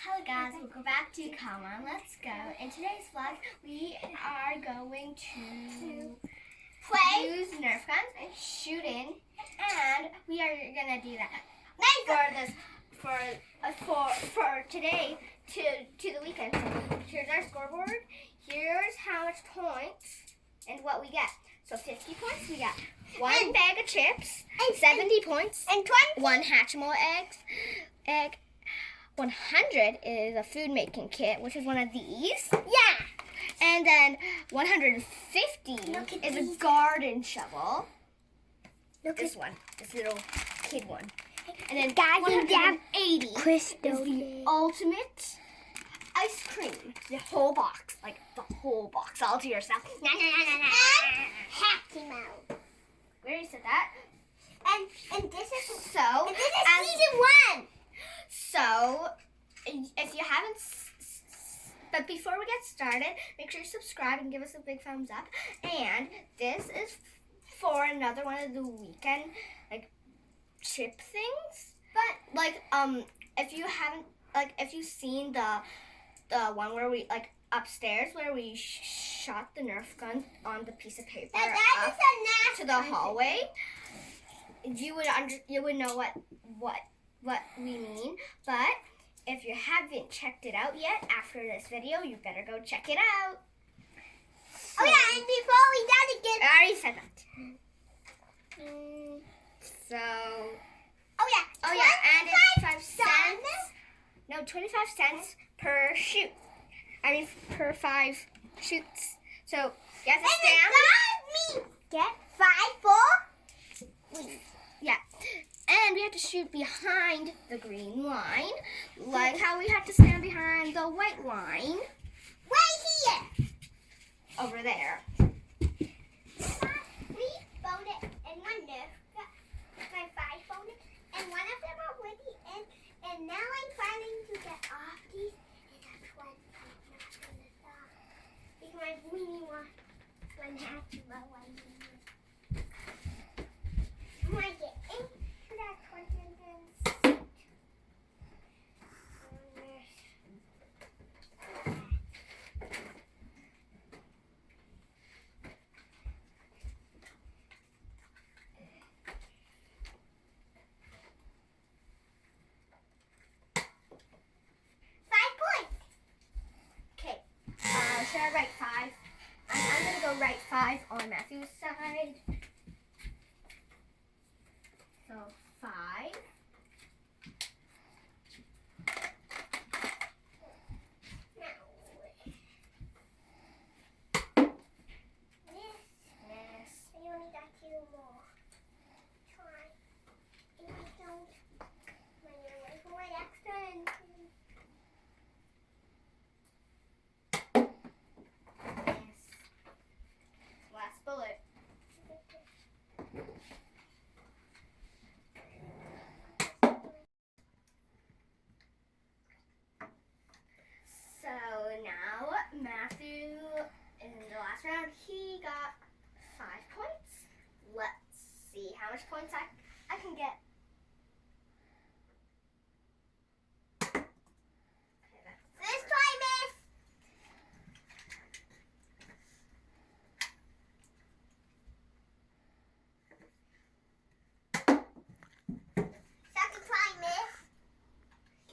Hello guys, welcome back to Come On, Let's Go. In today's vlog, we are going to use Nerf guns and shoot in, and we are gonna do that for today to the weekend. So here's our scoreboard. Here's how much points and what we get. So 50 points, we got one bag of chips, 70 points, and 1 Hatchimal egg. 100 is a food making kit, which is one of these. Yeah. And then 150 is a garden shovel. Look this at one, this little kid one. And then Guys, 180 Crystal is the ultimate ice cream. The whole box, like the whole box, all to yourself. Happy Mouth. We already said that. And this is So, season 1. So, if you haven't, but before we get started, make sure you subscribe and give us a big thumbs up. And this is for another one of the weekend, like, chip things. But, like, if you haven't, like, if you've seen the one where we, like, upstairs where we shot the Nerf gun on the piece of paper up to the hallway, you would know what we mean. But if you haven't checked it out yet after this video, you better go check it out. So, oh yeah, and before we gotta get... I already said that. So... Oh yeah, and it's 5 cents. No, 25 cents per shoot. I mean, per 5 shoots. So, you have to stand. Get 5 for... Yeah. And we have to shoot behind the green line, like how we have to stand behind the white line. Right here. Over there. We found it in one Nerf. My 5 found it, and one of them already in. And now I'm planning to get off these. And that's why I'm not gonna stop. Because I really want one hat to my one. I want to get into that continent. Should I write 5? I'm going to go write 5 on Matthew's side. So 5. I only got 2 more. Try. If I don't, run away from my accent. Last bullet. So now Matthew, in the last round, he got 5 points. Let's see how much points I can get. Let's try, miss. Second try, miss.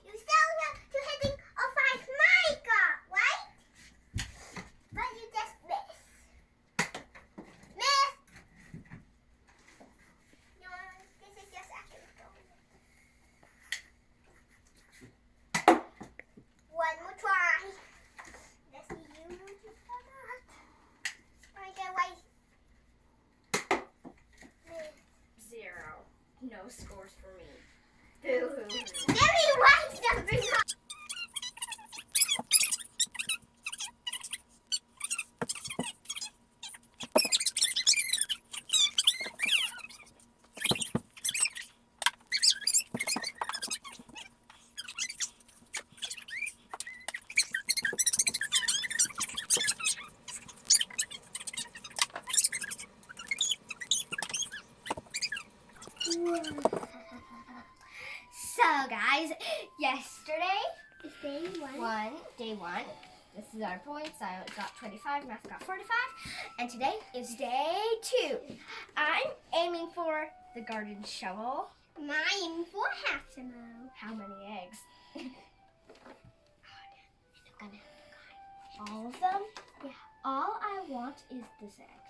You still have to hitting a 5 marker, right? But you just missed. Miss. No, this is your second go. One more try. Let's see you. I get right. Miss. 0. No scores for me. Boo-hoo. Give me right something. So guys, yesterday It's day one. Day one. This is our points. I got 25, Matt got 45. And today is day 2. I'm aiming for the garden shovel. Mine for Hatimo. How many eggs? All of them? Yeah. All I want is this egg.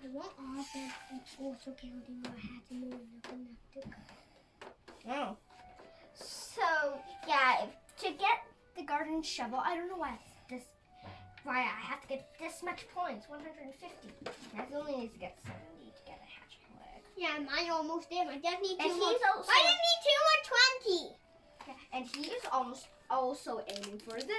I want all of them and also counting our Hatimo and looking up Oh. So, yeah, to get the garden shovel, I don't know why I have to get this much points, 150. Matthew only needs to get 70 to get a hatching egg. Yeah, mine almost there. I just need And two more. he's also, I just need 2 more 20. yeah, and he's also aiming for the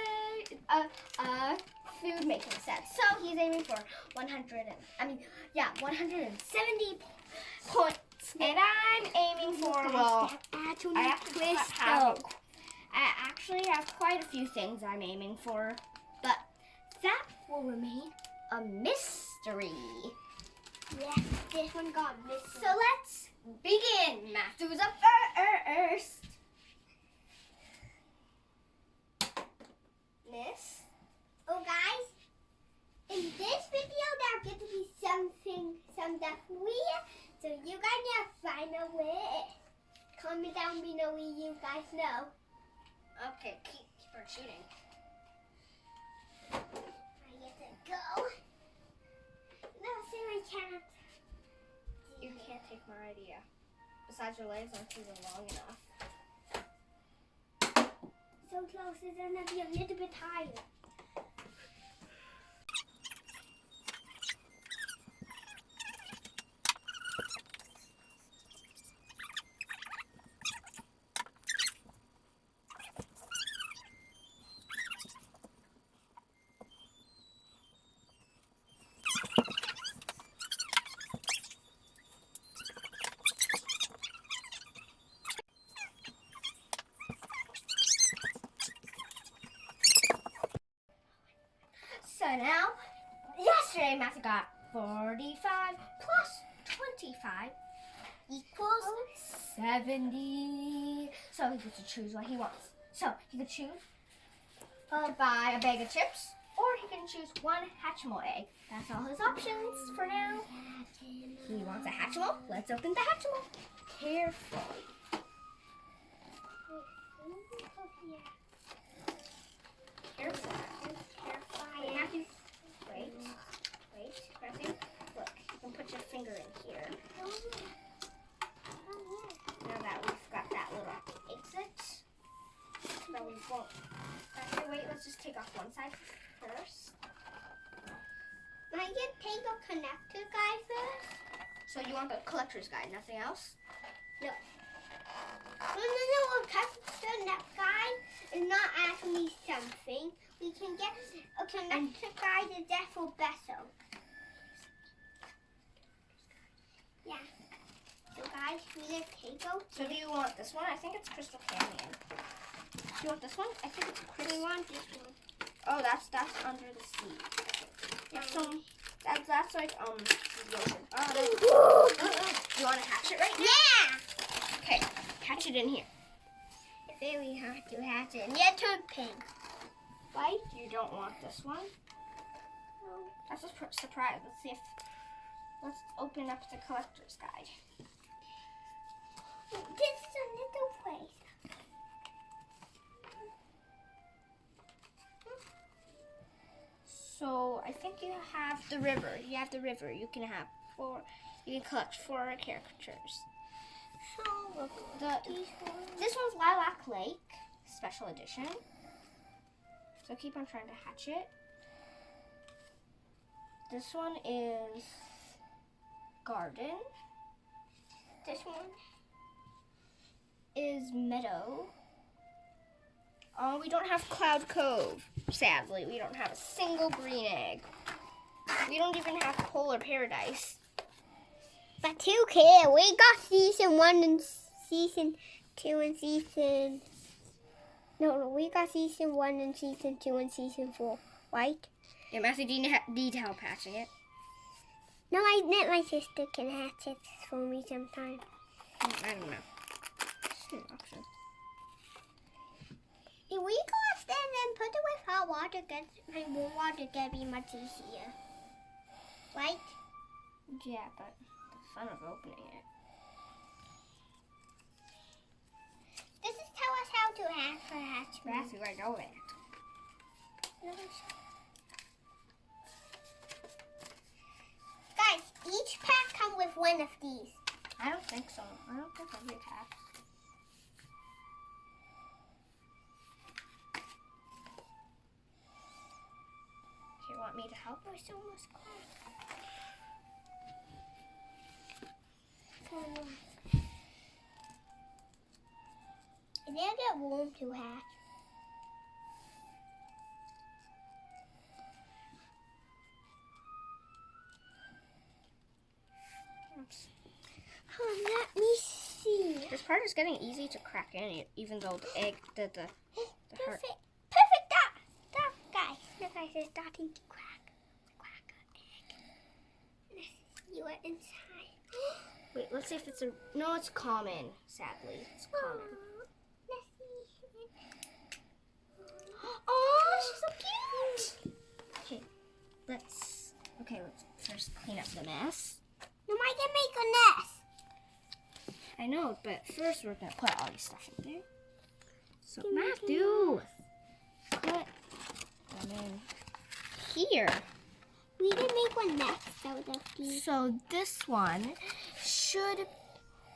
food making set. So he's aiming for 170 points. And I'm aiming for, well, I actually have quite a few things I'm aiming for, but that will remain a mystery. Yes, this one got missed. So let's begin. Matthew's up first. Miss? Oh, guys, in this video, there's going to be some stuff weird. So you guys need to find a way. Comment down below what you guys know. Okay, keep her cheating. I get to go. No, see, I can't. You can't take my idea. Besides, your legs aren't even long enough. So close, it's gonna be a little bit tired. So now, yesterday Matthew got 45 plus 25 equals 70. So he gets to choose what he wants. So he could choose to buy a bag of chips, or he can choose one Hatchimal egg. That's all his options for now. He wants a Hatchimal. Let's open the Hatchimal carefully. Careful. Matthew, wait, Matthew, look, you can put your finger in here. Now that we've got that little exit, so we won't, Matthew, wait, let's just take off one side first. I can take a connector guy first. So you want the collector's guide, nothing else? No, a connector guy is not actually something. We can get a connector guide is there for better. Yeah. So guys, we need to take out. So do you want this one? I think it's Crystal Canyon. Do you want this one? I think it's Crystal. We want this one. Oh, that's under the seat. Yeah, so that's like yogurt. You want to hatch it right now? Yeah. Okay, hatch it in here. Then we have to hatch it. Yeah, turn pink. Right? You don't want this one? No. That's a surprise. Let's open up the collector's guide. This is a little place. So I think you have the river. You have the river. You can collect 4 characters. So look, this one's Lilac Lake, special edition. So keep on trying to hatch it. This one is Garden. This one is Meadow. Oh, we don't have Cloud Cove, sadly. We don't have a single green egg. We don't even have Polar Paradise. But who cares? We got season 1 and season 2 and season... No, we got season 1 and season 2 and season 4, right? Yeah, Matthew, do you need help hatching it? No, I meant my sister can hatch it for me sometime. I don't know. Just an option. If we go upstairs and put it with hot water, and warm water, gonna be much easier. Right? Yeah, but the fun of opening it. This is tell us how to hatch for hatchment. Matthew, I know it. Guys, each pack comes with one of these. I don't think so. I don't think every pack. Do you want me to help? We're so almost close. And they'll get warm to hatch. Let me see. This part is getting easy to crack in, even though the egg, the heart. Perfect. Stop, guys. Look, guys, it's starting to crack. Crack an egg. Let's see what's inside. Wait, let's see if it's a. No, it's common. Sadly, it's common. Let's see. Oh, she's so cute. Let's first clean up the mess. You might make a nest. I know, but first we're gonna put all these stuff in there. So You make Matthew, put them in here. We can make one nest out of these. So this one should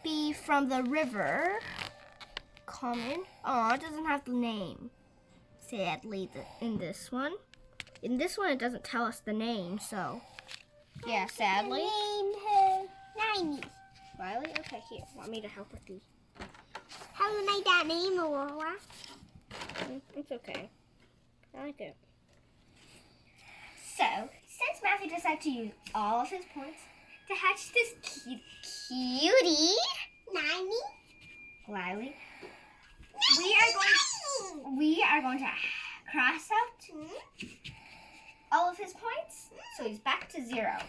be from the river. Common. Oh, it doesn't have the name. Sadly, in this one. In this one, it doesn't tell us the name, so. Yeah, sadly. Name her Niney. Riley? Okay, here. Want me to help with these? How do you make that name, Aurora? It's okay. I like it. So, since Matthew decided to use all of his points to hatch this cutie, Niney? Riley, we are going to cross out all of his points, so he's back to 0.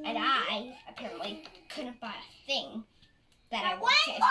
And I apparently couldn't buy a thing that I wanted.